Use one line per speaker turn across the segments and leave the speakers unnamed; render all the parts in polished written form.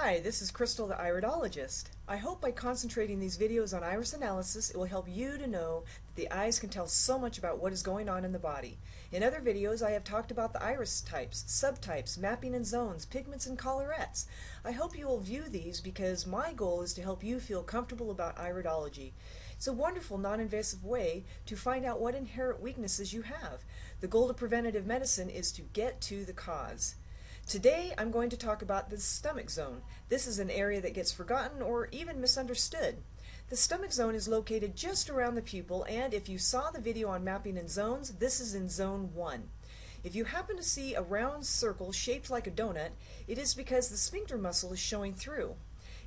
Hi, this is Crystal the iridologist. I hope by concentrating these videos on iris analysis, it will help you to know that the eyes can tell so much about what is going on in the body. In other videos, I have talked about the iris types, subtypes, mapping and zones, pigments and collarettes. I hope you will view these because my goal is to help you feel comfortable about iridology. It's a wonderful, non-invasive way to find out what inherent weaknesses you have. The goal of preventative medicine is to get to the cause. Today I'm going to talk about the stomach zone. This is an area that gets forgotten or even misunderstood. The stomach zone is located just around the pupil, and if you saw the video on mapping in zones, this is in zone 1. If you happen to see a round circle shaped like a donut, it is because the sphincter muscle is showing through.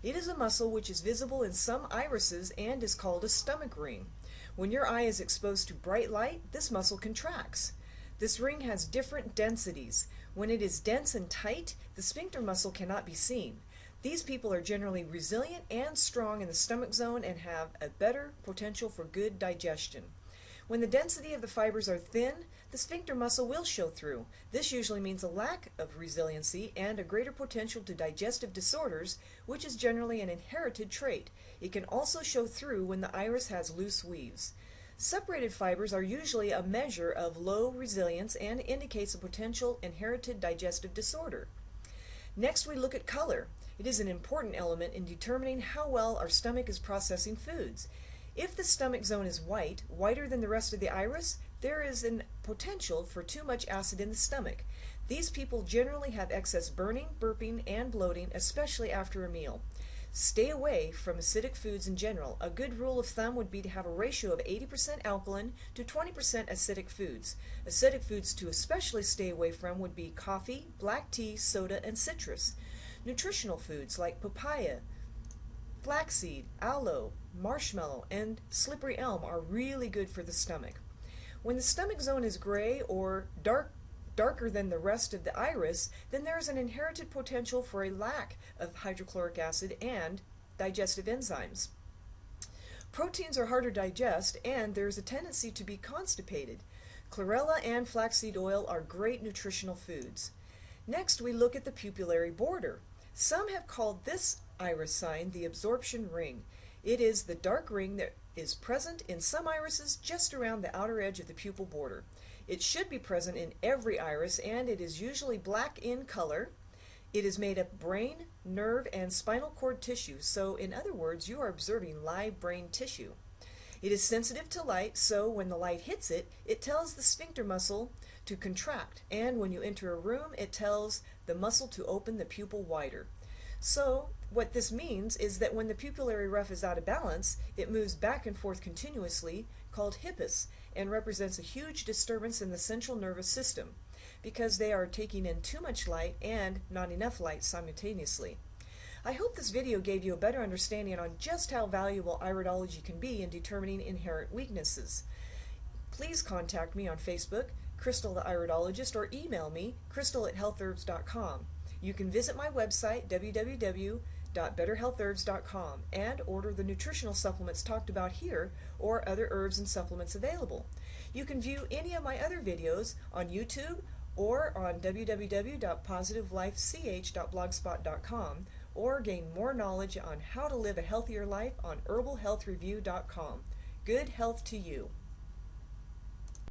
It is a muscle which is visible in some irises and is called a stomach ring. When your eye is exposed to bright light, this muscle contracts. This ring has different densities. When it is dense and tight, the sphincter muscle cannot be seen. These people are generally resilient and strong in the stomach zone and have a better potential for good digestion. When the density of the fibers are thin, the sphincter muscle will show through. This usually means a lack of resiliency and a greater potential to digestive disorders, which is generally an inherited trait. It can also show through when the iris has loose weaves. Separated fibers are usually a measure of low resilience and indicates a potential inherited digestive disorder. Next, we look at color. It is an important element in determining how well our stomach is processing foods. If the stomach zone is white, whiter than the rest of the iris, there is a potential for too much acid in the stomach. These people generally have excess burning, burping, and bloating, especially after a meal. Stay away from acidic foods in general. A good rule of thumb would be to have a ratio of 80% alkaline to 20% acidic foods. Acidic foods to especially stay away from would be coffee, black tea, soda, and citrus. Nutritional foods like papaya, flaxseed, aloe, marshmallow, and slippery elm are really good for the stomach. When the stomach zone is gray or darker than the rest of the iris, then there is an inherited potential for a lack of hydrochloric acid and digestive enzymes. Proteins are harder to digest, and there is a tendency to be constipated. Chlorella and flaxseed oil are great nutritional foods. Next, we look at the pupillary border. Some have called this iris sign the absorption ring. It is the dark ring that is present in some irises just around the outer edge of the pupil border. It should be present in every iris, and it is usually black in color. It is made of brain, nerve, and spinal cord tissue, so in other words, you are observing live brain tissue. It is sensitive to light, so when the light hits it, it tells the sphincter muscle to contract, and when you enter a room, it tells the muscle to open the pupil wider. So what this means is that when the pupillary ruff is out of balance, it moves back and forth continuously, called hippus, and represents a huge disturbance in the central nervous system because they are taking in too much light and not enough light simultaneously. I hope this video gave you a better understanding on just how valuable iridology can be in determining inherent weaknesses. Please contact me on Facebook, Crystal the Iridologist, or email me, crystal@healthherbs.com. You can visit my website, www.betterhealthherbs.com, and order the nutritional supplements talked about here or other herbs and supplements available. You can view any of my other videos on YouTube or on www.positivelifech.blogspot.com, or gain more knowledge on how to live a healthier life on herbalhealthreview.com. Good health to you.